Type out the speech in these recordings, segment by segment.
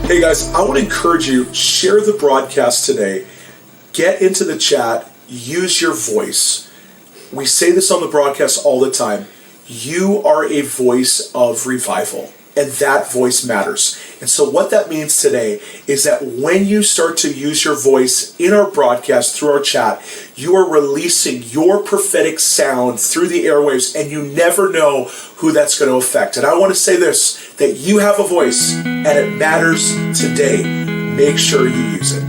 Hey guys, I want to encourage you, share the broadcast today. Get into the chat, use your voice. We say this on the broadcast all the time. You are a voice of revival, and that voice matters. And so what that means today is that when you start to use your voice in our broadcast through our chat, you are releasing your prophetic sound through the airwaves, and you never know who that's going to affect. And I want to say this, that you have a voice, and it matters today. Make sure you use it.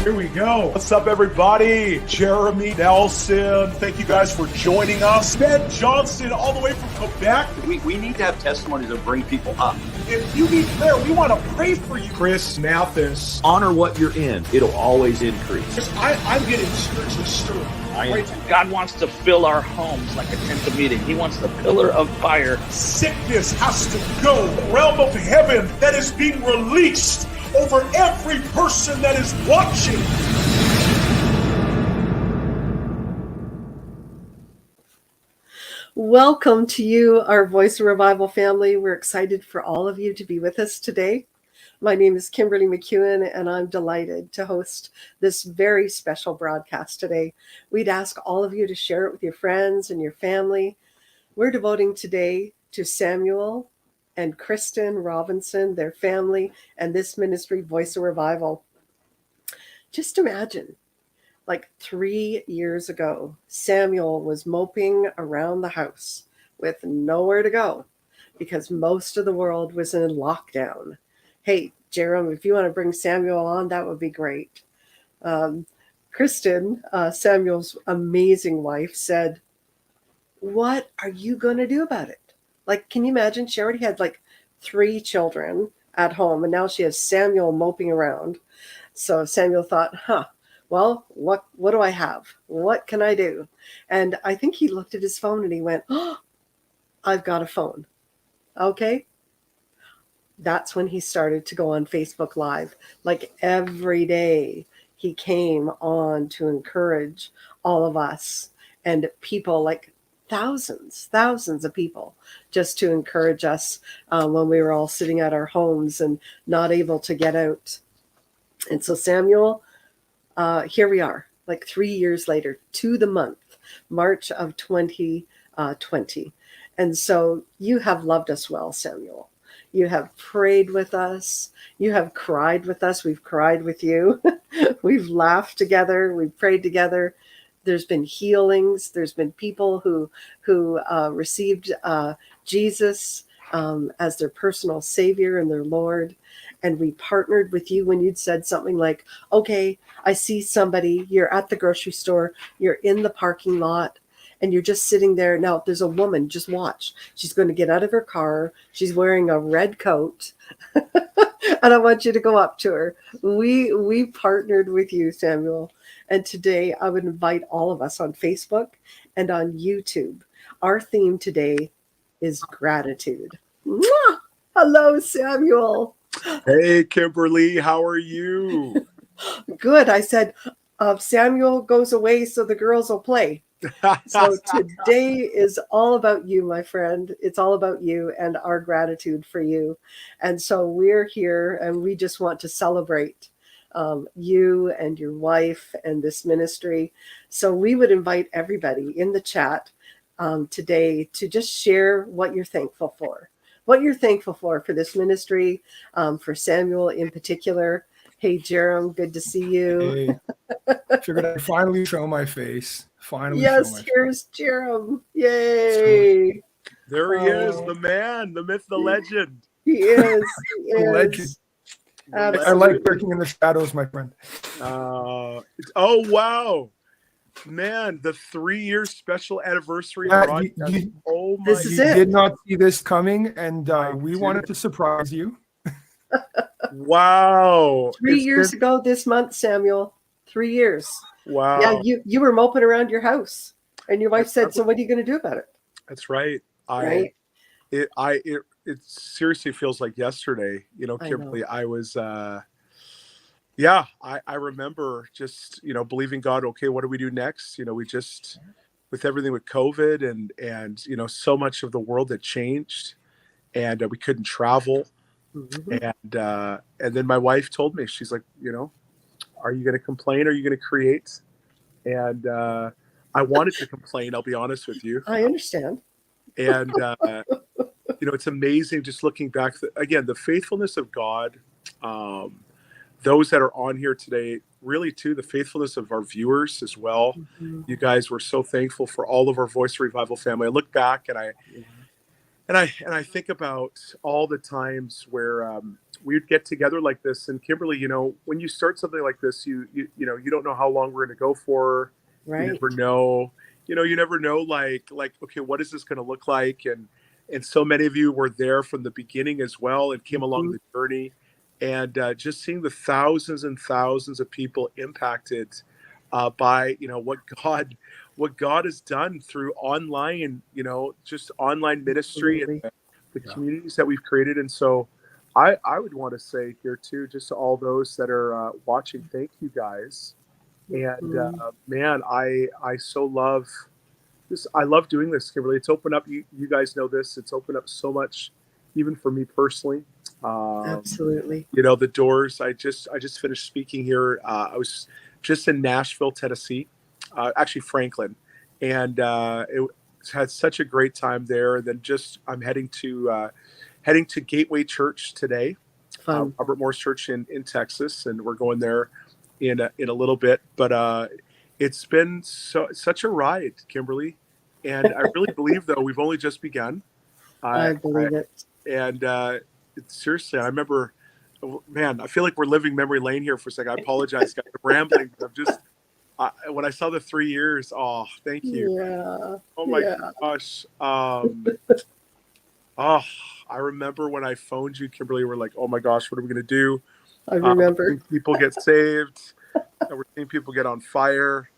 Here we go. What's up, everybody? Jerame, Nelson, thank you guys for joining us. Ben Johnson, all the way from Quebec. We need to have testimonies that bring people up. If you need prayer, we want to pray for you. Chris Mathis. Honor what you're in. It'll always increase. I'm getting spiritually stirred. God wants to fill our homes like a tent of meeting. He wants the pillar of fire. Sickness has to go. The realm of heaven that is being released over every person that is watching. Welcome to you, our Voice of Revival family. We're excited for all of you to be with us today. My name is Kimberly McEwen, and I'm delighted to host this very special broadcast today. We'd ask all of you to share it with your friends and your family. We're devoting today to Samuel and Kristen Robinson, their family, and this ministry, Voice of Revival. Just imagine, like 3 years ago, Samuel was moping around the house with nowhere to go because most of the world was in lockdown. Hey, Jerame, if you want to bring Samuel on, that would be great. Kristen, Samuel's amazing wife, said, "What are you going to do about it?" Like, can you imagine? She already had like 3 children at home, and now she has Samuel moping around. So Samuel thought, well, what do I have? What can I do? And I think he looked at his phone and he went, "Oh, I've got a phone." Okay. That's when he started to go on Facebook Live. Like every day he came on to encourage all of us and people, like thousands of people, just to encourage us when we were all sitting at our homes and not able to get out. And so Samuel, here we are, like 3 years later, to the month, March of 2020. And so you have loved us well, Samuel. You have prayed with us. You have cried with us. We've cried with you. We've laughed together. We've prayed together. There's been healings. There's been people who received Jesus as their personal Savior and their Lord. And we partnered with you when you'd said something like, okay, I see somebody, you're at the grocery store, you're in the parking lot, and you're just sitting there. Now, there's a woman, just watch. She's going to get out of her car. She's wearing a red coat. And I want you to go up to her. We partnered with you, Samuel. And today I would invite all of us on Facebook and on YouTube. Our theme today is gratitude. Mwah! Hello, Samuel. Hey, Kimberly, how are you? Good. I said, Samuel goes away so the girls will play. So today is all about you, my friend. It's all about you and our gratitude for you. And so we're here and we just want to celebrate you and your wife and this ministry. So we would invite everybody in the chat today to just share what you're thankful for. What you're thankful for this ministry, for Samuel in particular. Hey, Jerame, good to see you. Hey, figured I'd finally show my face. Yes, here's Jerame. Yay. There he is, the man, the myth, the legend. He is. He The is. legend. I Absolutely. like lurking in the shadows, my friend. Oh, wow. Man, the 3-year special anniversary Yeah, broadcast. you- Oh my This is You it. did not see this coming, and we did. wanted to surprise you. Wow. 3 years ago this month, Samuel. 3 years. Wow. Yeah, you were moping around your house, and your wife said, "So what are you going to do about it?" That's right. Right? It seriously feels like yesterday, I know. Kimberly. I was I remember just, believing God, okay, what do we do next? We just, with everything with COVID and so much of the world that changed, and we couldn't travel. Mhm. And then my wife told me, she's like, are you going to complain? Or are you going to create? And I wanted to complain, I'll be honest with you. I understand. And, it's amazing just looking back, again, the faithfulness of God, those that are on here today, really too, the faithfulness of our viewers as well. Mhm. You guys were so thankful for all of our Voice Revival family. I look back and I think about all the times where we would get together like this. And Kimberly, when you start something like this, you don't know how long we're going to go for. Right. You never know. You never know. Like okay, what is this going to look like? And so many of you were there from the beginning as well and came along the journey. And just seeing the thousands and thousands of people impacted by what God has done through online, just online ministry and the communities that we've created. And so I would want to say here too, just to all those that are watching, thank you guys. And man, I so love this. I love doing this, Kimberly. It's opened up, you guys know this, it's opened up so much, even for me personally. Absolutely. The doors. I just finished speaking here. I was just in Nashville, Tennessee, actually Franklin, and it had such a great time there. And then I'm heading to Gateway Church today, Fun. Robert Morris Church in Texas, and we're going there in a little bit. But it's been such a ride, Kimberly, and I really believe though we've only just begun. I believe it. And seriously, I remember, man, I feel like we're living memory lane here for a second. I apologize, guys. I'm rambling. When I saw the 3 years, oh, thank you. Yeah. Oh my gosh. I remember when I phoned you, Kimberly, we're like, oh my gosh, what are we going to do? I remember. People get saved. And we're seeing people get on fire.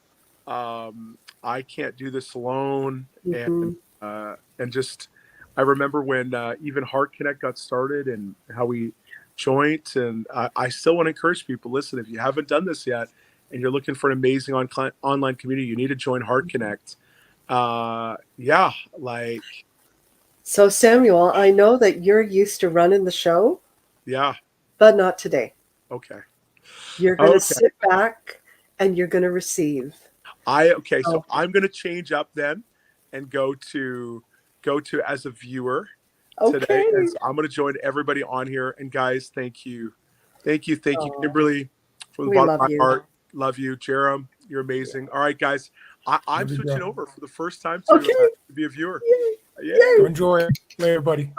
I can't do this alone. And just, I remember when even Heart Connect got started and how we joined. And I still want to encourage people, listen, if you haven't done this yet and you're looking for an amazing online community, you need to join Heart Connect. So Samuel, I know that you're used to running the show. Yeah. But not today. Okay. You're going to sit back and you're going to receive. So I'm going to change up then and go to as a viewer. today. Okay. And so I'm going to join everybody on here. And guys, thank you. Thank you. Thank you, Aw. Kimberly, from the We bottom of love my you. heart. Love you. Jerome, you're amazing. All right, guys. I'm Love you, switching bro. over for the first time to Okay. be a viewer. Yay. Yay. Enjoy. Later, buddy.